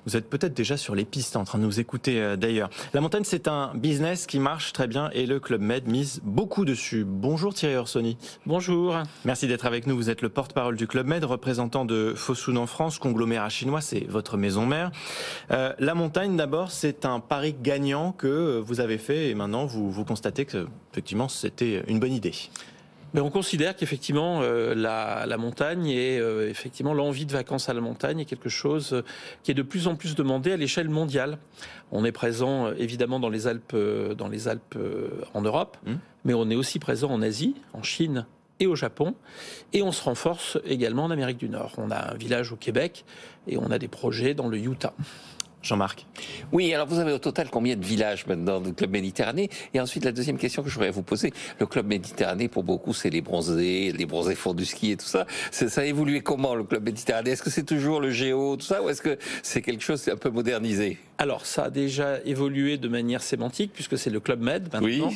Vous êtes peut-être déjà sur les pistes en train de nous écouter d'ailleurs. La montagne, c'est un business qui marche très bien et le Club Med mise beaucoup dessus. Bonjour Thierry Orsoni. Bonjour. Merci d'être avec nous. Vous êtes le porte-parole du Club Med, représentant de Fosun en France, conglomérat chinois, c'est votre maison mère. La montagne, d'abord, c'est un pari gagnant que vous avez fait et maintenant vous constatez que effectivement c'était une bonne idée. Mais on considère qu'effectivement la montagne et effectivement l'envie de vacances à la montagne est quelque chose qui est de plus en plus demandé à l'échelle mondiale. On est présent évidemment dans les Alpes en Europe, mais on est aussi présent en Asie, en Chine et au Japon, et on se renforce également en Amérique du Nord. On a un village au Québec et on a des projets dans le Utah. Jean-Marc. Oui, alors vous avez au total combien de villages maintenant du Club Méditerranée? Et ensuite, la deuxième question que je voudrais vous poser, le Club Méditerranée, pour beaucoup, c'est les bronzés font du ski et tout ça. Ça a évolué comment, le Club Méditerranée? Est-ce que c'est toujours le géo, tout ça, ou est-ce que c'est quelque chose un peu modernisé? Alors, ça a déjà évolué de manière sémantique, puisque c'est le Club Med maintenant.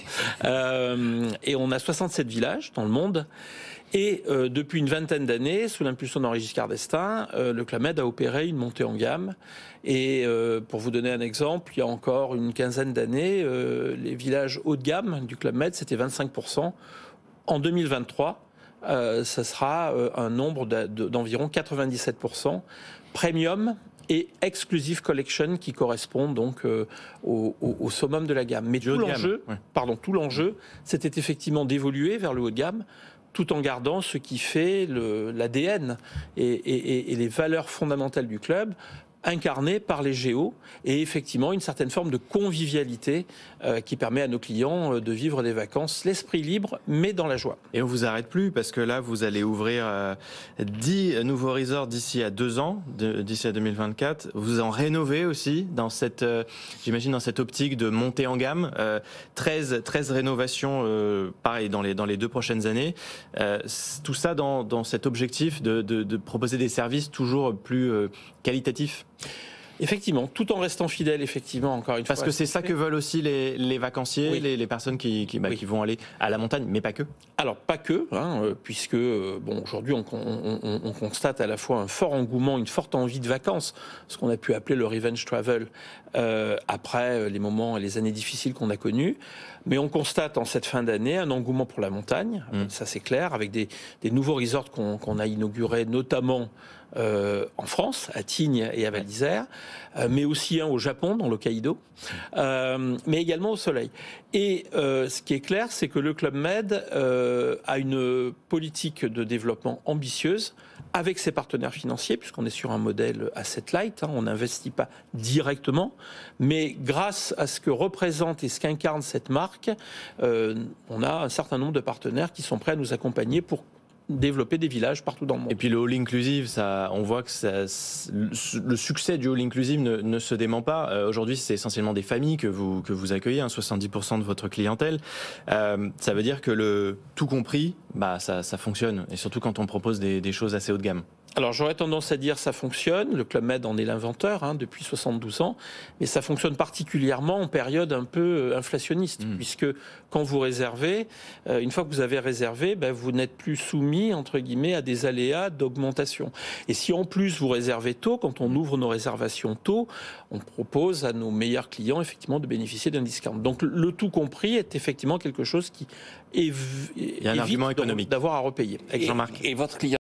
Oui. Et on a 67 villages dans le monde. Et depuis une vingtaine d'années, sous l'impulsion d'Henri Giscard d'Estaing, le Club Med a opéré une montée en gamme. Et pour vous donner un exemple, il y a encore une quinzaine d'années, les villages haut de gamme du Club Med, c'était 25%. En 2023, ça sera un nombre d'environ 97%. Premium et Exclusive Collection qui correspond donc au summum de la gamme. Mais tout l'enjeu, c'était effectivement d'évoluer vers le haut de gamme, tout en gardant ce qui fait l'ADN et les valeurs fondamentales du club, incarnées par les géos, et effectivement une certaine forme de convivialité qui permet à nos clients de vivre des vacances l'esprit libre, mais dans la joie. Et on vous arrête plus, parce que là, vous allez ouvrir 10 nouveaux resorts d'ici à 2 ans, d'ici à 2024. Vous en rénovez aussi, dans cette, j'imagine, dans cette optique de montée en gamme. 13 rénovations, pareil, dans les 2 prochaines années. Tout ça dans cet objectif de proposer des services toujours plus qualitatifs. Effectivement, tout en restant fidèle, effectivement, encore une fois. Parce que c'est ça que veulent aussi les vacanciers, oui. les personnes qui vont aller à la montagne, mais pas que. Alors, pas que, puisque aujourd'hui, on constate à la fois un fort engouement, une forte envie de vacances, ce qu'on a pu appeler le revenge travel, après les moments et les années difficiles qu'on a connues. Mais on constate en cette fin d'année un engouement pour la montagne, ça c'est clair, avec des nouveaux resorts qu'on a inaugurés, notamment en France, à Tignes et à Val d'Isère, mais aussi un au Japon, dans l'Hokkaido, mais également au Soleil. Et ce qui est clair, c'est que le Club Med a une politique de développement ambitieuse avec ses partenaires financiers, puisqu'on est sur un modèle asset light, on n'investit pas directement, mais grâce à ce que représente et ce qu'incarne cette marque, on a un certain nombre de partenaires qui sont prêts à nous accompagner pour développer des villages partout dans le monde. Et puis le all inclusive, on voit que le succès du all inclusive ne se dément pas. Aujourd'hui, c'est essentiellement des familles que vous accueillez, 70% de votre clientèle. Ça veut dire que le tout compris, ça fonctionne, et surtout quand on propose des choses assez haut de gamme. Alors j'aurais tendance à dire ça fonctionne, le Club Med en est l'inventeur depuis 72 ans, mais ça fonctionne particulièrement en période un peu inflationniste, puisque quand vous réservez, une fois que vous avez réservé, vous n'êtes plus soumis, entre guillemets, à des aléas d'augmentation. Et si en plus vous réservez tôt, quand on ouvre nos réservations tôt, on propose à nos meilleurs clients effectivement de bénéficier d'un discount. Donc le tout compris est effectivement quelque chose qui Il y a un argument économique d'avoir à repayer. Et votre client